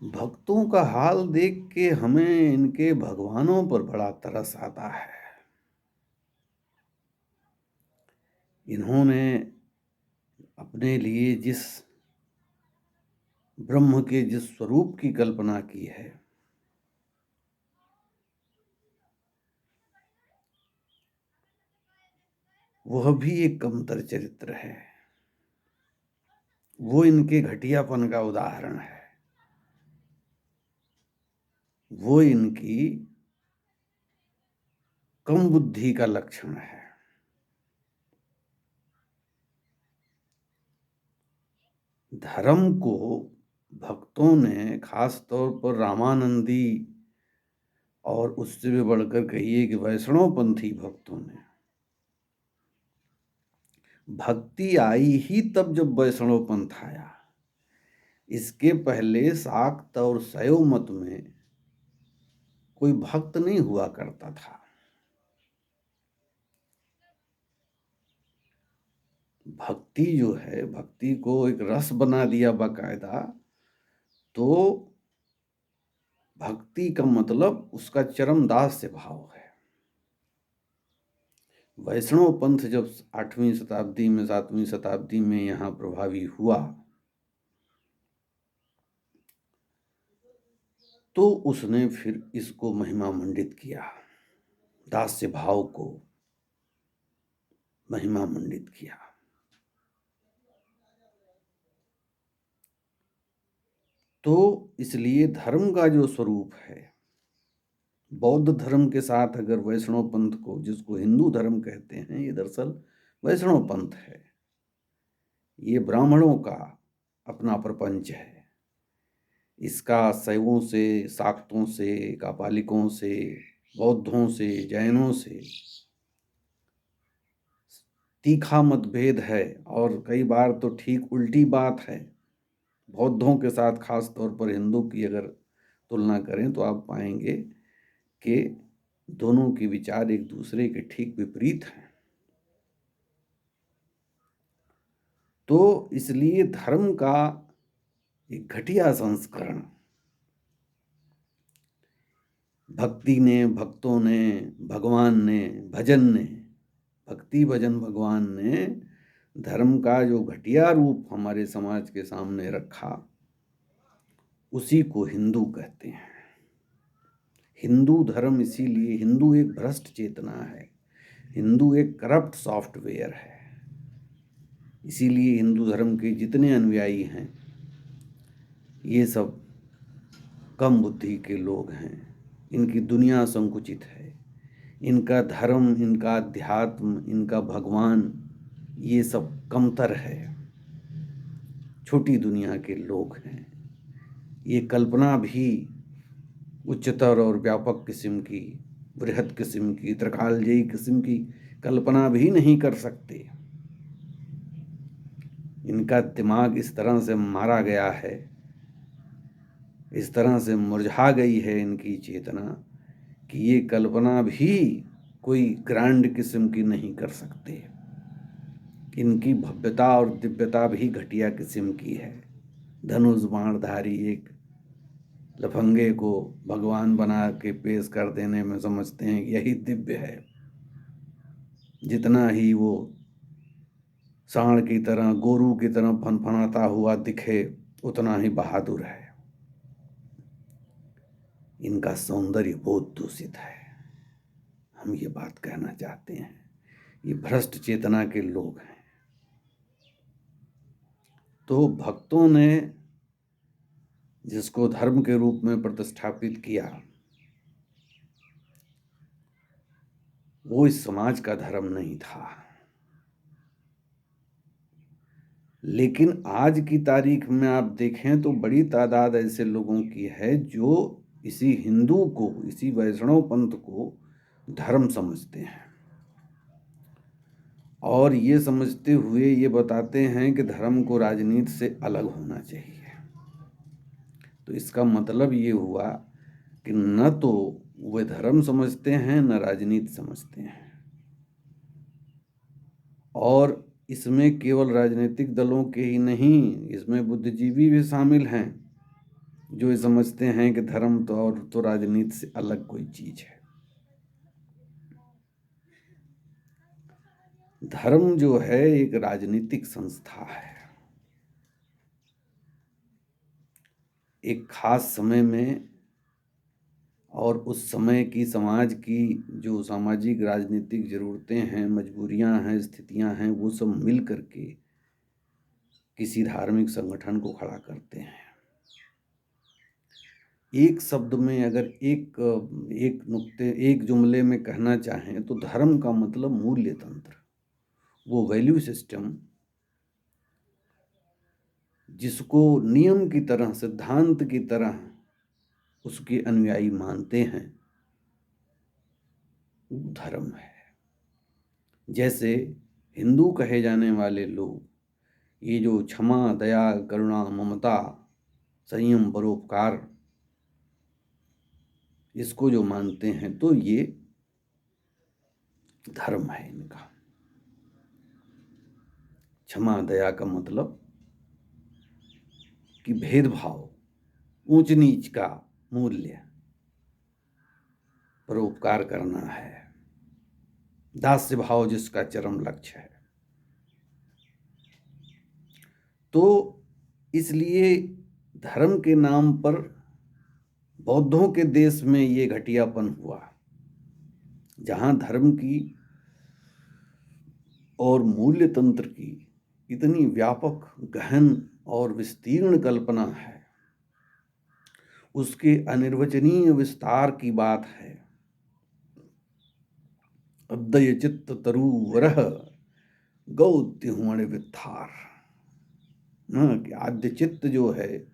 भक्तों का हाल देख के हमें इनके भगवानों पर बड़ा तरस आता है। इन्होंने अपने लिए जिस ब्रह्म के जिस स्वरूप की कल्पना की है, वह भी एक कमतर चरित्र है। वो इनके घटियापन का उदाहरण है। वो इनकी कम बुद्धि का लक्षण है। धर्म को भक्तों ने, खास तौर पर रामानंदी और उससे भी बढ़कर कहिए कि वैष्णवपंथी भक्तों ने, भक्ति आई ही तब जब वैष्णव पंथ आया। इसके पहले शाक्त और शैव मत में कोई भक्त नहीं हुआ करता था। भक्ति जो है, भक्ति को एक रस बना दिया बाकायदा। तो भक्ति का मतलब उसका चरम दास्य भाव है। वैष्णव पंथ जब 8वीं शताब्दी में, 7वीं शताब्दी में यहाँ प्रभावी हुआ, तो उसने फिर इसको महिमा मंडित किया, दास्य भाव को महिमा मंडित किया। तो इसलिए धर्म का जो स्वरूप है, बौद्ध धर्म के साथ अगर वैष्णव पंथ को, जिसको हिंदू धर्म कहते हैं, ये दरअसल वैष्णव पंथ है। ये ब्राह्मणों का अपना प्रपंच है। इसका शैवों से, शाक्तों से, कापालिकों से, बौद्धों से, जैनों से तीखा मतभेद है। और कई बार तो ठीक उल्टी बात है। बौद्धों के साथ, खास तौर पर हिंदू की अगर तुलना करें, तो आप पाएंगे कि दोनों के विचार एक दूसरे के ठीक विपरीत हैं। तो इसलिए धर्म का एक घटिया संस्करण भक्ति ने, भक्तों ने, भगवान ने, भजन ने, भक्ति भजन भगवान ने धर्म का जो घटिया रूप हमारे समाज के सामने रखा, उसी को हिंदू कहते हैं। हिंदू धर्म, इसीलिए हिंदू एक भ्रष्ट चेतना है। हिंदू एक करप्ट सॉफ्टवेयर है। इसीलिए हिंदू धर्म के जितने अनुयायी हैं, ये सब कम बुद्धि के लोग हैं। इनकी दुनिया संकुचित है। इनका धर्म, इनका अध्यात्म, इनका भगवान, ये सब कमतर है। छोटी दुनिया के लोग हैं। ये कल्पना भी उच्चतर और व्यापक किस्म की, बृहद किस्म की, त्रिकालजयी किस्म की कल्पना भी नहीं कर सकते। इनका दिमाग इस तरह से मारा गया है, इस तरह से मुरझा गई है इनकी चेतना, कि ये कल्पना भी कोई ग्रैंड किस्म की नहीं कर सकते। इनकी भव्यता और दिव्यता भी घटिया किस्म की है। धनुष बाणधारी एक लफंगे को भगवान बना के पेश कर देने में समझते हैं कि यही दिव्य है। जितना ही वो सांड की तरह, गोरू की तरह फनफनाता हुआ दिखे, उतना ही बहादुर है। इनका सौंदर्य बहुत दूषित है। हम ये बात कहना चाहते हैं। ये भ्रष्ट चेतना के लोग हैं। तो भक्तों ने जिसको धर्म के रूप में प्रतिष्ठापित किया, वो इस समाज का धर्म नहीं था। लेकिन आज की तारीख में आप देखें तो बड़ी तादाद ऐसे लोगों की है जो इसी हिंदू को, इसी वैष्णव पंथ को धर्म समझते हैं। और ये समझते हुए ये बताते हैं कि धर्म को राजनीति से अलग होना चाहिए। तो इसका मतलब ये हुआ कि न तो वे धर्म समझते हैं, न राजनीति समझते हैं। और इसमें केवल राजनीतिक दलों के ही नहीं, इसमें बुद्धिजीवी भी शामिल हैं। जो ये समझते हैं कि धर्म तो और तो राजनीति से अलग कोई चीज है। धर्म जो है एक राजनीतिक संस्था है। एक खास समय में और उस समय की समाज की जो सामाजिक राजनीतिक जरूरतें हैं, मजबूरियां हैं, स्थितियां हैं, वो सब मिल करके किसी धार्मिक संगठन को खड़ा करते हैं। एक शब्द में अगर एक जुमले में कहना चाहें तो धर्म का मतलब मूल्य तंत्र, वो वैल्यू सिस्टम जिसको नियम की तरह, सिद्धांत की तरह उसके अनुयायी मानते हैं, वो धर्म है। जैसे हिंदू कहे जाने वाले लोग ये जो क्षमा, दया, करुणा, ममता, संयम, परोपकार इसको जो मानते हैं, तो ये धर्म है इनका। क्षमा दया का मतलब कि भेदभाव, ऊंच नीच का मूल्य, परोपकार करना है, दास्य भाव जिसका चरम लक्ष्य है। तो इसलिए धर्म के नाम पर बौद्धों के देश में ये घटियापन हुआ, जहां धर्म की और मूल्य तंत्र की इतनी व्यापक, गहन और विस्तीर्ण कल्पना है, उसके अनिर्वचनीय विस्तार की बात है। अद्वय चित्त तरुवरः गौत्युमणि वित्थार, कि आद्य चित्त जो है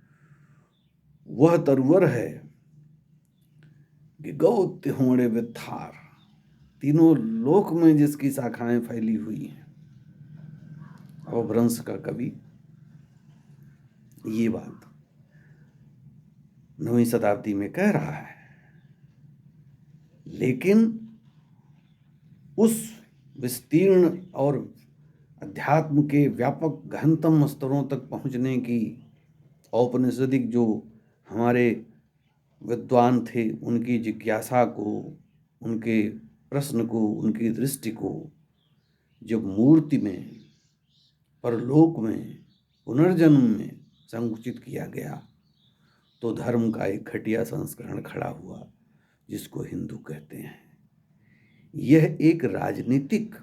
वह तरुवर है कि गौत्युमणि वित्थार, तीनों लोक में जिसकी शाखाएं फैली हुई हैं। अपभ्रंश का कवि ये बात 9वीं शताब्दी में कह रहा है। लेकिन उस विस्तीर्ण और अध्यात्म के व्यापक गहनतम स्तरों तक पहुंचने की औपनिषदिक जो हमारे विद्वान थे, उनकी जिज्ञासा को, उनके प्रश्न को, उनकी दृष्टि को जब मूर्ति में, परलोक में, पुनर्जन्म में संकुचित किया गया, तो धर्म का एक घटिया संस्करण खड़ा हुआ जिसको हिंदू कहते हैं। यह एक राजनीतिक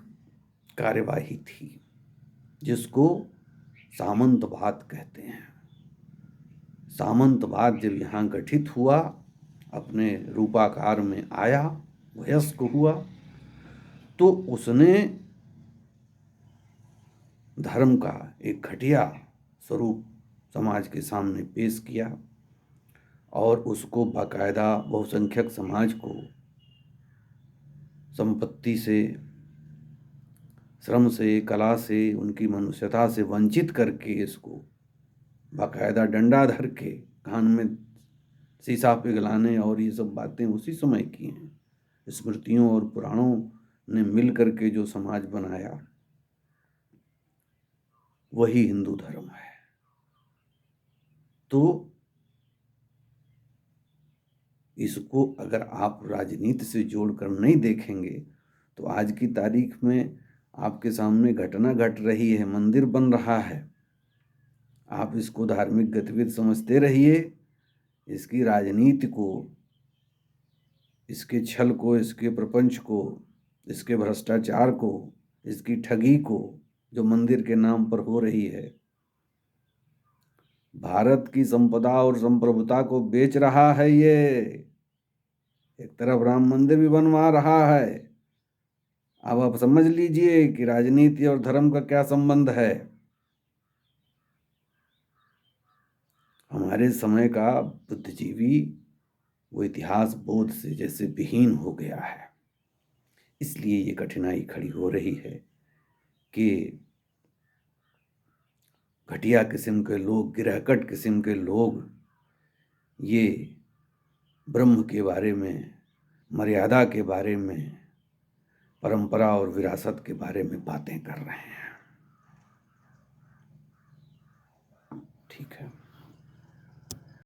कार्यवाही थी जिसको सामंतवाद कहते हैं। सामंतवाद जब यहाँ गठित हुआ, अपने रूपाकार में आया, वयस्क हुआ, तो उसने धर्म का एक घटिया स्वरूप समाज के सामने पेश किया और उसको बाकायदा बहुसंख्यक समाज को संपत्ति से, श्रम से, कला से, उनकी मनुष्यता से वंचित करके इसको बाकायदा डंडा धर के कान में शीशा पिघलाने और ये सब बातें उसी समय की हैं। स्मृतियों और पुराणों ने मिल करके जो समाज बनाया वही हिंदू धर्म है। तो इसको अगर आप राजनीति से जोड़कर नहीं देखेंगे तो आज की तारीख में आपके सामने घटना घट रही है, मंदिर बन रहा है, आप इसको धार्मिक गतिविधि समझते रहिए, इसकी राजनीति को, इसके छल को, इसके प्रपंच को, इसके भ्रष्टाचार को, इसकी ठगी को जो मंदिर के नाम पर हो रही है, भारत की संपदा और संप्रभुता को बेच रहा है। ये एक तरफ राम मंदिर भी बनवा रहा है। अब आप समझ लीजिए कि राजनीति और धर्म का क्या संबंध है। हमारे समय का बुद्धिजीवी वो इतिहास बोध से जैसे विहीन हो गया है। इसलिए ये कठिनाई खड़ी हो रही है कि घटिया किस्म के लोग, गिरहकट किस्म के लोग ये ब्रह्म के बारे में, मर्यादा के बारे में, परंपरा और विरासत के बारे में बातें कर रहे हैं। ठीक है।